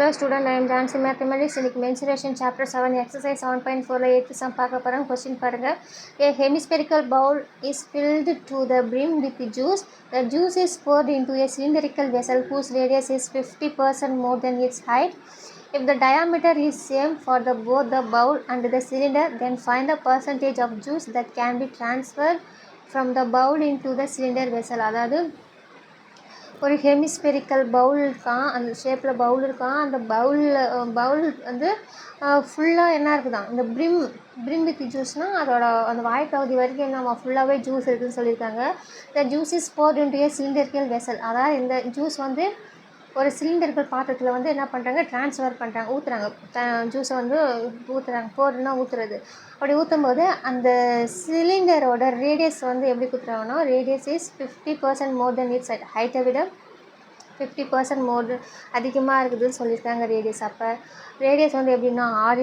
Hello student, I am Jansi Mathematics. In mensuration chapter 7 exercise 7.4 8th sum பார்க்க போறோம். question பாருங்க. A hemispherical bowl is filled to the brim with juice. The juice is poured into a cylindrical vessel whose radius is 50% more than its height. If the diameter is same for both the bowl and the cylinder, then find the percentage of juice that can be transferred from the bowl into the cylinder vessel. அதாவது ஒரு hemispherical Pavul இருக்கான், அந்த ஷேப்பில் பவுல் இருக்கான். அந்த பவுல் வந்து ஃபுல்லாக என்ன இருக்குதான், இந்த பிரிம் வித் ஜூஸ்னால் அதோட அந்த வாய்ப்பகுதி வரைக்கும் நம்ம ஃபுல்லாகவே ஜூஸ் இருக்குதுன்னு சொல்லியிருக்காங்க. இந்த juice is poured into a cylindrical vessel. அதாவது இந்த ஜூஸ் வந்து ஒரு சிலிண்டர்கள் பாத்திரத்தில் வந்து என்ன பண்ணுறாங்க, ட்ரான்ஸ்ஃபர் பண்ணுறாங்க, ஊற்றுறாங்க. ஜூஸை வந்து ஊற்றுறாங்க. போர்டுனா ஊற்றுறது. அப்படி ஊற்றும் போது அந்த சிலிண்டரோட ரேடியஸ் வந்து எப்படி ஊற்றுறாங்கன்னா, radius is 50% more then its ஹைட்டை விட 50% மோர் அதிகமாக இருக்குதுன்னு சொல்லியிருக்காங்க ரேடியஸ். அப்போ ரேடியஸ் வந்து எப்படின்னா R =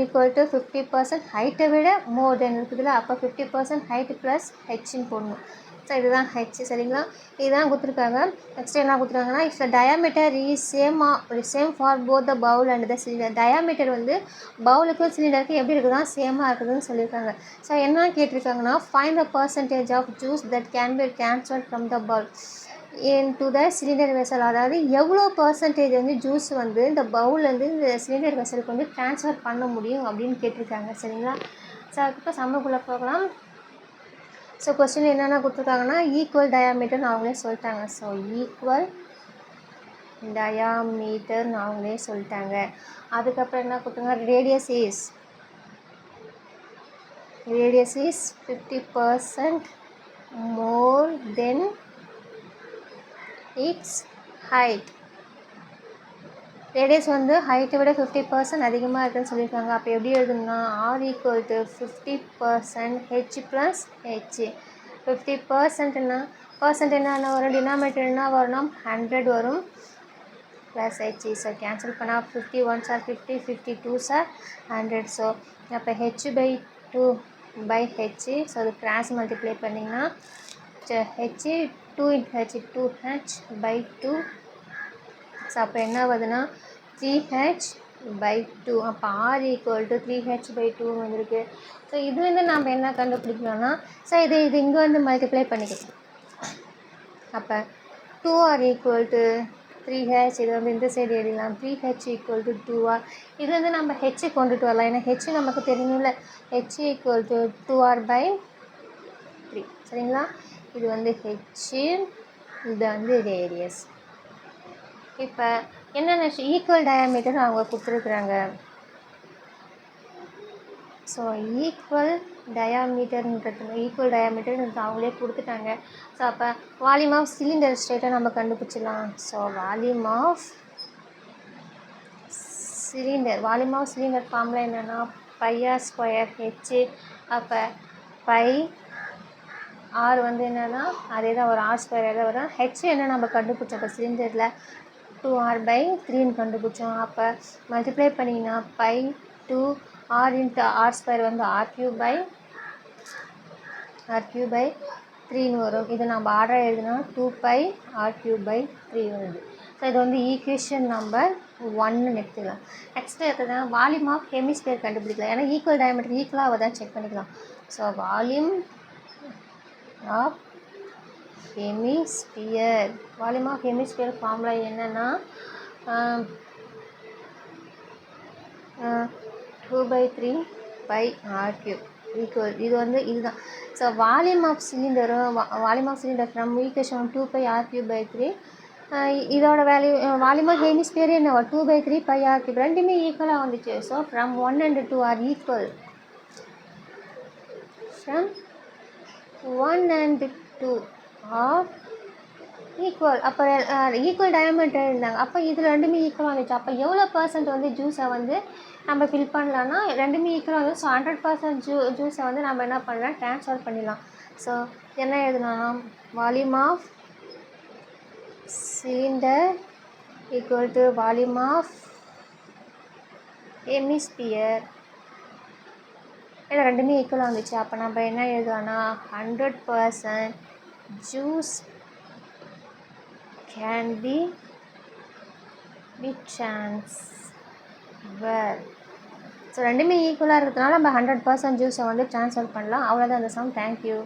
50% ஹைட்டை விட மோர் தென் இருக்குதுல்ல, அப்போ 50% ஹைட்டு ப்ளஸ் ஹெச்ன்னு போடணும். ஸோ இதுதான் ஹெச். சரிங்களா, இதுதான் கொடுத்துருக்காங்க. நெக்ஸ்ட் என்ன கொடுத்துருக்காங்கன்னா, if the diameter is same for both the Pavul and the cylinder. Diameter வந்து பவுலுக்கும் சிலிண்டருக்கும் எப்படி இருக்குதுன்னா சேமாக இருக்குதுன்னு சொல்லியிருக்காங்க. ஸோ என்ன கேட்டிருக்காங்கன்னா, find the percentage of juice that can be transfer from the bowl into the cylinder vessel. அதாவது எவ்வளோ பர்சன்டேஜ் வந்து ஜூஸ் வந்து இந்த பவுல்லேருந்து இந்த சிலிண்டர் வெசலுக்கு வந்து ட்ரான்ஸ்ஃபர் பண்ண முடியும் அப்படின்னு கேட்டிருக்காங்க. சரிங்களா, ஸோ அதுக்கப்புறம் சம்முக்குள்ளே போகலாம். ஸோ கொஸ்டின் என்னென்ன கொடுத்துருக்காங்கன்னா, ஈக்குவல் டயாமீட்டர்னு அவங்களே சொல்லிட்டாங்க. ஸோ ஈக்குவல் டயாமீட்டர்னு அவங்களே சொல்லிட்டாங்க. அதுக்கப்புறம் என்ன கொடுத்தாங்க, radius is 50% more then its height. Radius வந்து ஹைட்டை விட 50% அதிகமாக இருக்குதுன்னு சொல்லியிருக்காங்க. அப்போ எப்படி எழுதுனா, R = 50% H + H. 50%னா பர்சன்ட் என்ன வரும், டினாமினேட்டர் என்ன வரணும், 100 வரும், ப்ளஸ் H. ஸோ கேன்சல் பண்ணால் 50 1s are 50, 52s are 100. So அப்போ H/2/H. ஸோ அது கிராஸ் மல்டிப்ளை பண்ணிங்கன்னா H 2 × H 2H/2. ஸோ அப்போ என்ன வருதுன்னா 3H/2. அப்போ R = 3H/2 வந்துருக்கு. ஸோ இது வந்து நம்ம என்ன கண்டுபிடிக்கலாம்னா, ஸோ இது இங்கே வந்து மல்டிப்ளை பண்ணிக்கலாம். அப்போ 2R = 3H. இது வந்து இந்த சைடு எழுதலாம், 3H = 2R. இது வந்து நம்ம H கொண்டுட்டு வரலாம், ஏன்னா H நமக்கு தெரியணும்ல. H = 2R/3. சரிங்களா, இது வந்து H, இது வந்து ரேடியஸ். இப்போ என்னென்ன ஈக்குவல் டயாமீட்டர் அவங்க கொடுத்துருக்குறாங்க. ஸோ ஈக்குவல் டயாமீட்டர்ன்றது அவங்களே கொடுத்துட்டாங்க. ஸோ அப்போ வால்யூம் ஆஃப் சிலிண்டர் ஸ்ட்ரெயிட்டாக நம்ம கண்டுபிடிச்சிடலாம். So volume of cylinder formula என்னென்னா πr²H. அப்போ πr வந்து என்னென்னா அதே தான் ஒரு R² எதாவது வரும். ஹெச் என்ன நம்ம கண்டுபிடிச்சோம், இப்போ சிலிண்டரில் 2R/3 கண்டுபிடிச்சோம். அப்போ மல்டிப்ளை பண்ணிங்கன்னா π2R × R² வந்து R³/3 வரும். இது நம்ம ஆர்டராக எழுதுனா 2πR³/3 வருது. ஸோ இது வந்து ஈக்குவேஷன் நம்பர் 1ன்னு எடுத்துக்கலாம். நெக்ஸ்ட்டு எடுத்ததுனா வால்யூம் ஆஃப் ஹெமிஸ்பியர் கண்டுபிடிக்கலாம், ஏன்னா ஈக்குவல் டயாமீட்டர் ஈக்குவலாக தான் செக் பண்ணிக்கலாம். So volume of hemisphere formula என்னென்னா 2/3πR³ ஈக்குவல். இது வந்து இதுதான். So volume of cylinder from equation 2πR³/3. இதோட வேல்யூ வால்யூம் ஆஃப் ஹெமிஸ்பியர் என்ன 2/3πR³. ரெண்டுமே ஈக்குவலாக வந்துச்சு. So from 1 and 2 are equal. From 1 and 2 are equal. அப்போ ஈக்குவல் டயாமீட்டர் இருந்தாங்க. அப்போ இது ரெண்டுமே ஈக்குவலாக வந்துச்சு. அப்போ எவ்வளோ பர்சன்ட் வந்து ஜூஸை வந்து நம்ம ஃபில் பண்ணலான்னா ரெண்டுமே ஈக்குவலாக வந்து. ஸோ 100% ஜூஸை வந்து நம்ம என்ன பண்ணலாம், ட்ரான்ஸ்ஃபர் பண்ணிடலாம். ஸோ என்ன எழுதணும்னா, volume of cylinder = volume of hemisphere. ஏன்னா ரெண்டுமே ஈக்குவலாக வந்துச்சு. அப்போ நம்ம என்ன எழுதலாம்னா 100% juice can be transferred where. So ரெண்டுமே ஈக்குவலாக இருக்கிறதுனால நம்ம 100% ஜூஸை வந்து ட்ரான்ஸ்ஃபர் பண்ணலாம். அவ்வளோதான் அந்த சம். தேங்க்யூ.